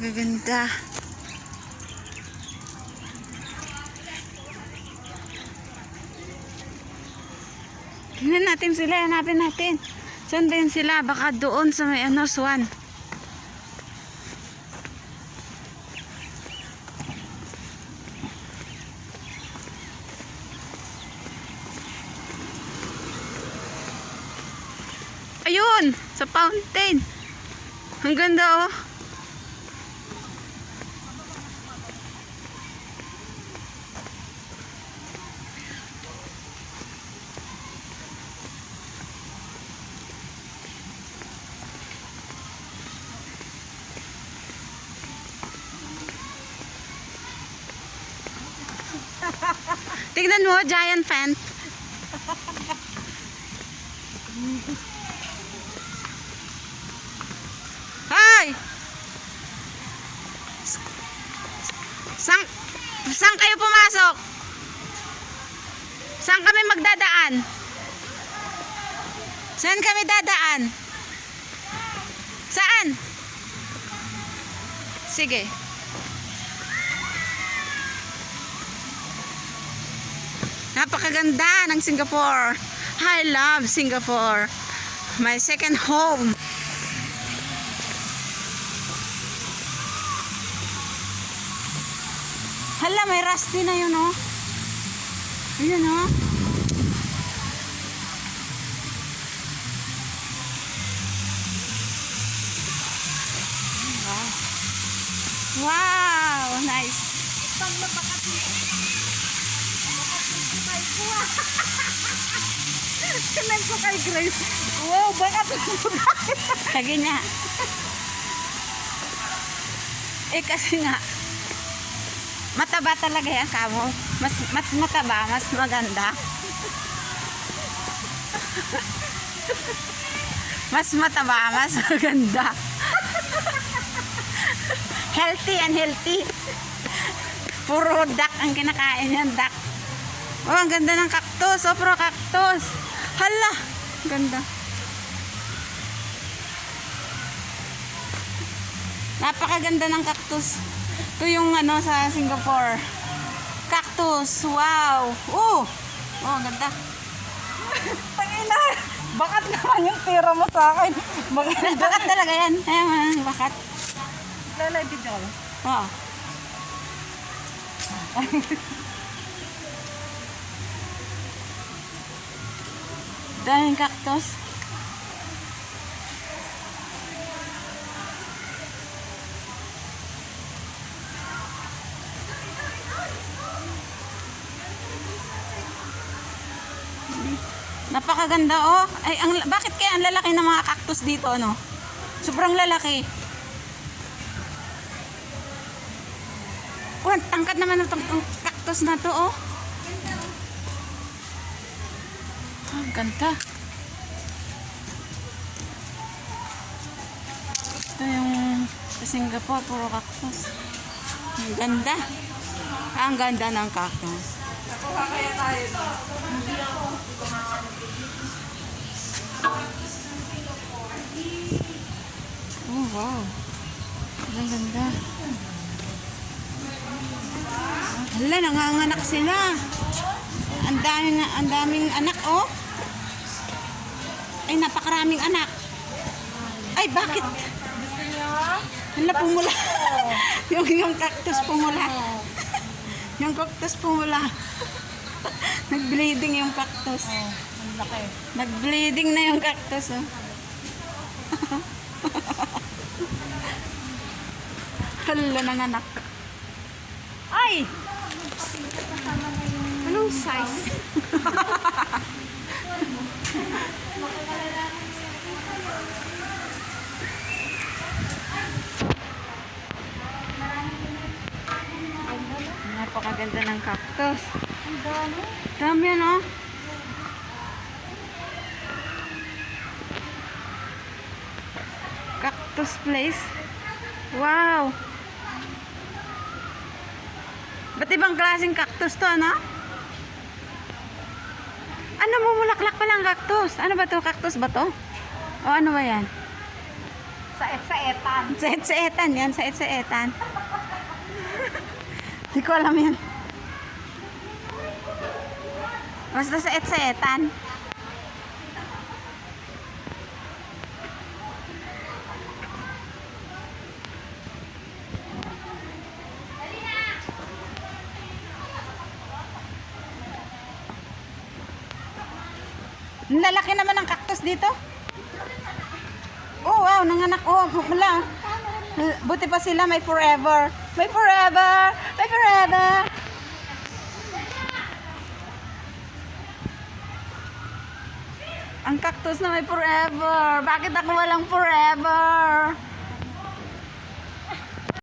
Napakaganda. Tingnan natin sila, hanapin natin. Saan ba yun sila? Baka doon sa may Swan. Ayun! Sa fountain. Ang ganda oh. Tignan mo, giant fan. Hoy! Saan kayo pumasok? Saan kami magdadaan? Saan kami dadaan? Saan? Sige. Napakaganda ng Singapore. I love Singapore. My second home. Hala, may rusty na yun oh. Ayun oh. Wow. Wow, nice. Kanan ko kay Grace. Wow, bakit Lagi niya. Kasi nga, mataba talaga yan kamo. Mas mataba, mas maganda. Mas mataba, mas maganda. Healthy and healthy. Puro duck ang kinakain yan, duck. Oh, ang ganda ng cactus. Oh, puro cactus. Hala, ganda. Napakaganda ng cactus. Ito yung sa Singapore. Cactus. Wow. Oh, ang ganda. Tangina. Bakat naman yung tira mo sa akin. Bakat talaga yan. Ayan, bakat. Lalay video. Oh. Daming cactus. Napakaganda oh. Ay, bakit kaya ang lalaki ng mga cactus dito no? Sobrang lalaki. Oh, ang tangkad naman ng cactus na to oh. Ang ganda. Ito yung sa Singapore, puro cactus. Ang ganda. Ang ganda ng cactus. Nakuha kaya tayo no? Oh, wow. Ang ganda. Hala, nanganganak sila. Ang daming anak, oh. Ay, napakaraming anak. Ay, bakit? Hala, pumula. yung cactus pumula. Yung cactus pumula. Nag-bleeding yung cactus. Ang laki. Nag-bleeding na yung cactus, oh. Hala, nanganak. Ay! Anong size? Napakaganda ng cactus. Ang dami. Dami yan, oh. Cactus place. Wow. Ba't ibang klaseng cactus to, ano? Ano, mumulaklak palang cactus. Ano ba to? Cactus ba to? O ano ba yan? Saet-saetan. Saet-saetan yan, saet-saetan. Di ko alam yan. Basta saet-saetan. Ang lalaki naman ng cactus dito. Oh, wow, nanganak. Oh, mula. Buti pa sila, may forever. May forever! May forever! Ang cactus na may forever. Bakit ako walang forever?